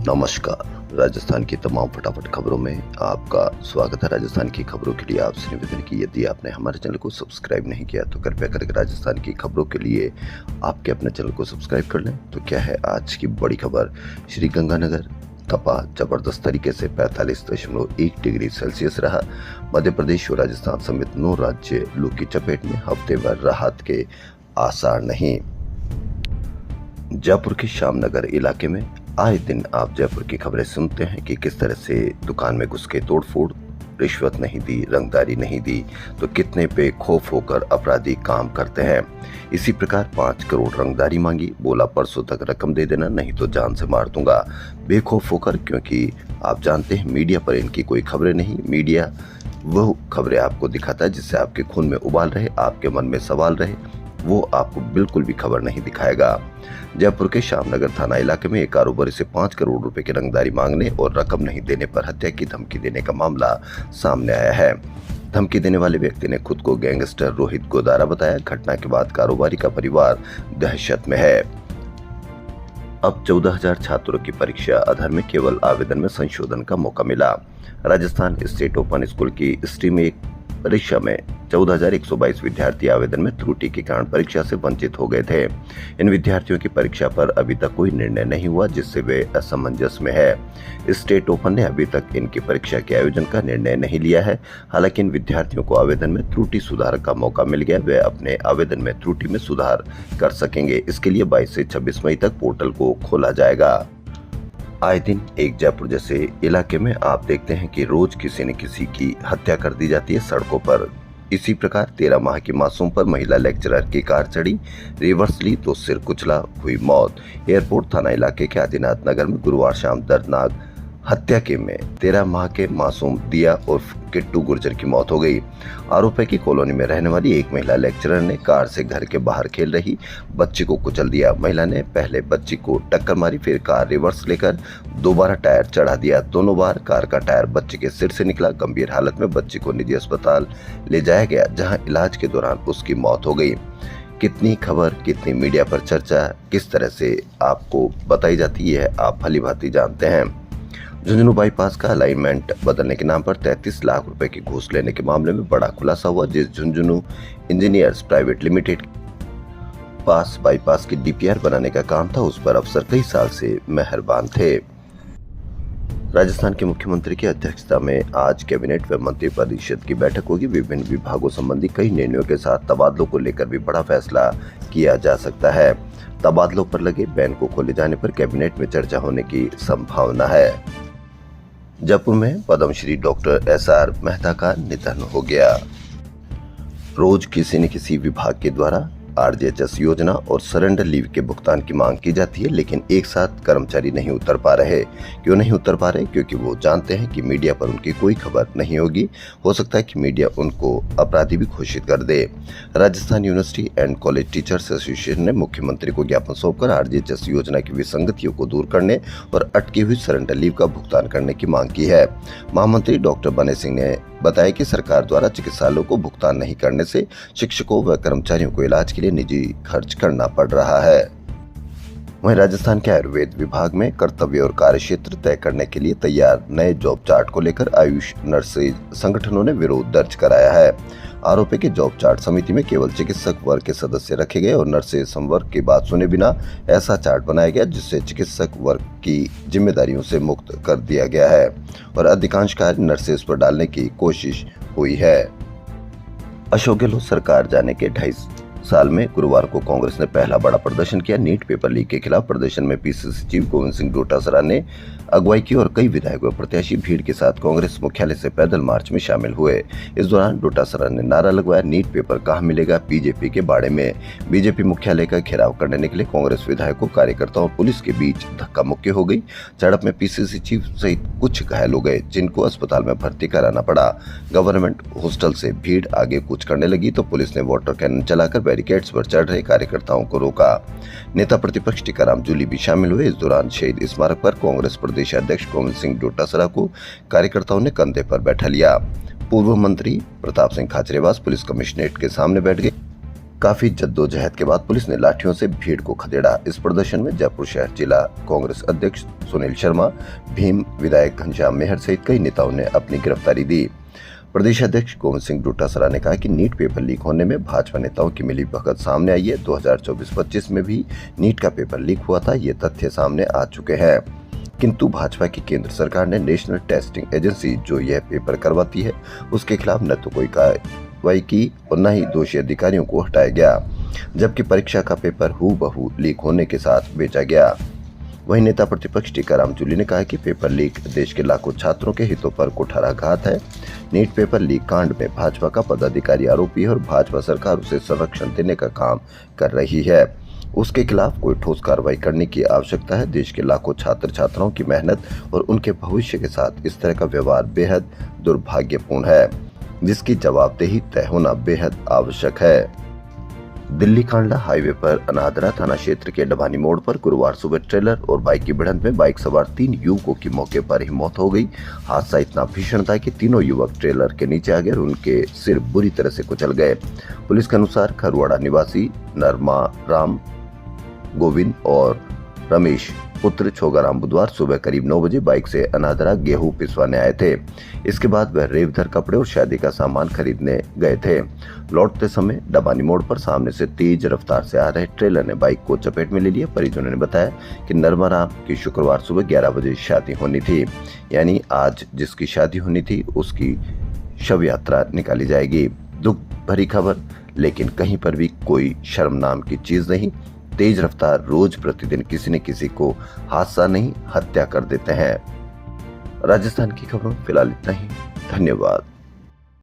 नमस्कार। राजस्थान की तमाम फटाफट खबरों में आपका स्वागत है। राजस्थान की खबरों के लिए आपसे निवेदन की यदि आपने हमारे चैनल को सब्सक्राइब नहीं किया तो कृपया करके राजस्थान की खबरों के लिए आपके अपने चैनल को सब्सक्राइब कर लें। तो क्या है आज की बड़ी खबर। श्री गंगानगर तपा जबरदस्त तरीके से 45.1 डिग्री सेल्सियस रहा। मध्य प्रदेश और राजस्थान समेत 9 राज्य लू की चपेट में, हफ्ते भर राहत के आसार नहीं। जयपुर के श्यामनगर इलाके में आए दिन आप जयपुर की खबरें सुनते हैं कि किस तरह से दुकान में घुस के तोड़फोड़, रिश्वत नहीं दी, रंगदारी नहीं दी तो कितने पे खौफ होकर अपराधी काम करते हैं। इसी प्रकार 5 करोड़ रंगदारी मांगी, बोला परसों तक रकम दे देना नहीं तो जान से मार दूंगा। बेखौफ होकर, क्योंकि आप जानते हैं मीडिया पर इनकी कोई खबरें नहीं। मीडिया वो खबरें आपको दिखाता है जिससे आपके खून में उबाल रहे, आपके मन में सवाल रहे, वो आपको बिल्कुल भी खबर नहीं दिखाएगा। जयपुर के श्यामनगर थाना इलाके में एक कारोबारी से 5 करोड़ रुपए की रंगदारी मांगने और रकम नहीं देने पर हत्या की धमकी देने का मामला सामने आया है। धमकी देने वाले व्यक्ति ने खुद को गैंगस्टर रोहित गोदारा बताया। घटना के बाद कारोबारी का परिवार दहशत में है। अब 14,000 छात्रों की परीक्षा आधार में केवल आवेदन में संशोधन का मौका मिला। राजस्थान स्टेट ओपन स्कूल की स्ट्रीम 1 परीक्षा में 14,122 विद्यार्थी आवेदन में त्रुटि के कारण परीक्षा से वंचित हो गए थे। इन विद्यार्थियों की परीक्षा पर अभी तक कोई निर्णय नहीं हुआ, जिससे वे असमंजस में है। स्टेट ओपन ने अभी तक इनकी परीक्षा के आयोजन का निर्णय नहीं लिया है। हालांकि इन विद्यार्थियों को आवेदन में त्रुटि सुधार का मौका मिल गया। वे अपने आवेदन में त्रुटि में सुधार कर सकेंगे। इसके लिए 22 से 26 मई तक पोर्टल को खोला जाएगा। आए दिन एक जयपुर जैसे इलाके में आप देखते हैं कि रोज किसी न किसी की हत्या कर दी जाती है सड़कों पर। इसी प्रकार 13 माह की मासूम पर महिला लेक्चरर की कार चढ़ी, रिवर्स ली तो सिर कुचला, हुई मौत। एयरपोर्ट थाना इलाके के आदिनाथ नगर में गुरुवार शाम दर्दनाक हत्या के में 13 माह के मासूम दिया उर्फ किट्टू गुर्जर की मौत हो गई। आरोप है कि कॉलोनी में रहने वाली एक महिला लेक्चरर ने कार से घर के बाहर खेल रही बच्ची को कुचल दिया। महिला ने पहले बच्ची को टक्कर मारी, फिर कार रिवर्स लेकर दोबारा टायर चढ़ा दिया। दोनों बार कार का टायर बच्ची के सिर से निकला। गंभीर हालत में बच्ची को निजी अस्पताल ले जाया गया, जहां इलाज के दौरान उसकी मौत हो गई। कितनी खबर, कितनी मीडिया पर चर्चा किस तरह से आपको बताई जाती है आप भली भांति जानते हैं। झुंझुनू बाईपास का अलाइनमेंट बदलने के नाम पर 33 लाख रुपए की घूस लेने के मामले में बड़ा खुलासा हुआ। जिस झुंझुनू इंजीनियर्स प्राइवेट लिमिटेड पास बाईपास की डीपीआर बनाने का काम था, उस पर अफसर कई साल से मेहरबान थे। राजस्थान के मुख्यमंत्री की अध्यक्षता में आज कैबिनेट व मंत्री परिषद की बैठक होगी। विभिन्न विभागों संबंधी कई निर्णयों के साथ तबादलों को लेकर भी बड़ा फैसला किया जा सकता है। तबादलों पर लगे बैन को खोले जाने पर कैबिनेट में चर्चा होने की संभावना है। जयपुर में पद्मश्री डॉक्टर SR मेहता का निधन हो गया। रोज किसी न किसी विभाग के द्वारा RGHS योजना और सरेंडर लीव के भुगतान की मांग की जाती है, लेकिन एक साथ कर्मचारी नहीं उतर पा रहे। क्यों नहीं उतर पा रहे? क्योंकि वो जानते हैं कि मीडिया पर उनकी कोई खबर नहीं होगी। हो सकता है कि मीडिया उनको अपराधी भी घोषित कर दे। Rajasthan university and college teachers association ने मुख्यमंत्री को ज्ञापन सौंपकर RGHS योजना की विसंगतियों को दूर करने और अटकी हुई सरेंडर लीव का भुगतान करने की मांग की है। महामंत्री डॉक्टर बने सिंह ने बताया कि सरकार द्वारा चिकित्सालयों को भुगतान नहीं करने से शिक्षकों व कर्मचारियों को इलाज के लिए निजी खर्च करना पड़ रहा है। वहीं राजस्थान के आयुर्वेद विभाग में कर्तव्य और कार्यक्षेत्र तय करने के लिए तैयार नए जॉब चार्ट को लेकर आयुष नर्सेज संगठनों ने विरोध दर्ज कराया है। आरोप है कि जॉब चार्ट समिति में केवल चिकित्सक वर्ग के सदस्य रखे गए और नर्सेज संवर्ग की बात सुने बिना ऐसा चार्ट बनाया गया जिससे चिकित्सक वर्ग की जिम्मेदारियों से मुक्त कर दिया गया है और अधिकांश कार्य नर्सेज पर डालने की कोशिश हुई है। अशोक गहलोत सरकार जाने के 2.5 साल में गुरुवार को कांग्रेस ने पहला बड़ा प्रदर्शन किया। नीट पेपर लीक के खिलाफ प्रदर्शन में PCC चीफ गोविंद सिंह डोटासरा ने अगुवाई की और कई विधायक व प्रत्याशी भीड़ के साथ कांग्रेस मुख्यालय से पैदल मार्च में शामिल हुए। इस दौरान डोटासरा ने नारा लगवाया, नीट पेपर कहां मिलेगा, बीजेपी के बाड़े में। बीजेपी मुख्यालय का घेराव करने निकले कांग्रेस विधायकों, कार्यकर्ताओं और पुलिस के बीच धक्का मुक्की हो गई। झड़प में PCC चीफ सहित कुछ घायल हो गए, जिनको अस्पताल में भर्ती कराना पड़ा। गवर्नमेंट हॉस्टल से भीड़ आगे कूच करने लगी तो पुलिस ने वाटर कैनन चलाकर बैरिकेड्स पर चढ़ रहे कार्यकर्ताओं को रोका। नेता प्रतिपक्ष टीकाराम जूली भी शामिल हुए। इस दौरान शहीद स्मारक पर कांग्रेस प्रदेश अध्यक्ष गोविंद सिंह डोटासरा को कार्यकर्ताओं ने कंधे पर बैठा लिया। पूर्व मंत्री प्रताप सिंह खाचरेवास पुलिस कमिश्नरेट के सामने बैठ गए। काफी जद्दोजहद के बाद पुलिस ने लाठियों से भीड़ को खदेड़ा। इस प्रदर्शन में जयपुर शहर जिला कांग्रेस अध्यक्ष सुनील शर्मा, भीम विधायक घनश्याम मेहर सहित कई नेताओं ने अपनी गिरफ्तारी दी। प्रदेश अध्यक्ष गोविंद सिंह डोटासरा ने कहा कि नीट पेपर लीक होने में भाजपा नेताओं की मिलीभगत सामने आई है। 2024-25 में भी नीट का पेपर लीक हुआ था, ये तथ्य सामने आ चुके हैं। किंतु भाजपा की केंद्र सरकार ने नेशनल टेस्टिंग एजेंसी जो यह पेपर करवाती है उसके खिलाफ न तो कोई कार्रवाई की और न ही दोषी अधिकारियों को हटाया गया, जबकि परीक्षा का पेपर हूबहू लीक होने के साथ बेचा गया। वहीं नेता प्रतिपक्ष टीकाराम जूली ने कहा कि पेपर लीक देश के लाखों छात्रों के हितों पर कुठाराघात है। नीट पेपर लीक कांड में भाजपा का पदाधिकारी आरोपी है और भाजपा सरकार उसे संरक्षण देने का काम कर रही है। उसके खिलाफ कोई ठोस कार्रवाई करने की आवश्यकता है। देश के लाखों छात्र छात्राओं की मेहनत और उनके भविष्य के साथ इस तरह का व्यवहार बेहद दुर्भाग्यपूर्ण है, जिसकी जवाबदेही तय होना बेहद आवश्यक है। दिल्ली कांडला हाईवे पर अनादरा थाना क्षेत्र के डबानी मोड़ पर गुरुवार सुबह ट्रेलर और बाइक की भिड़ंत में बाइक सवार 3 युवकों की मौके पर ही मौत हो गई। हादसा इतना भीषण था कि तीनों युवक ट्रेलर के नीचे आ गए और उनके सिर बुरी तरह से कुचल गए। पुलिस के अनुसार खरवाड़ा निवासी नरमा राम गोविंद और रमेश पुत्र छोगाराम बुधवार सुबह करीब 9 बजे बाइक से अनादरा गेहूं पिसवाने आए थे। इसके बाद वह रेवधर कपड़े और शादी का सामान खरीदने गए थे। लौटते समय डबानी मोड़ पर सामने से तेज रफ्तार से आ रहे ट्रेलर ने बाइक को चपेट में ले लिया। परिजनों ने बताया कि नरमाराम की शुक्रवार सुबह 11 बजे शादी होनी थी, यानी आज जिसकी शादी होनी थी उसकी शव यात्रा निकाली जाएगी। दुख भरी खबर, लेकिन कहीं पर भी कोई शर्म नाम की चीज नहीं। तेज रफ्तार रोज प्रतिदिन किसी न किसी को हादसा नहीं हत्या कर देते हैं। राजस्थान की खबरों फिलहाल इतना ही। धन्यवाद।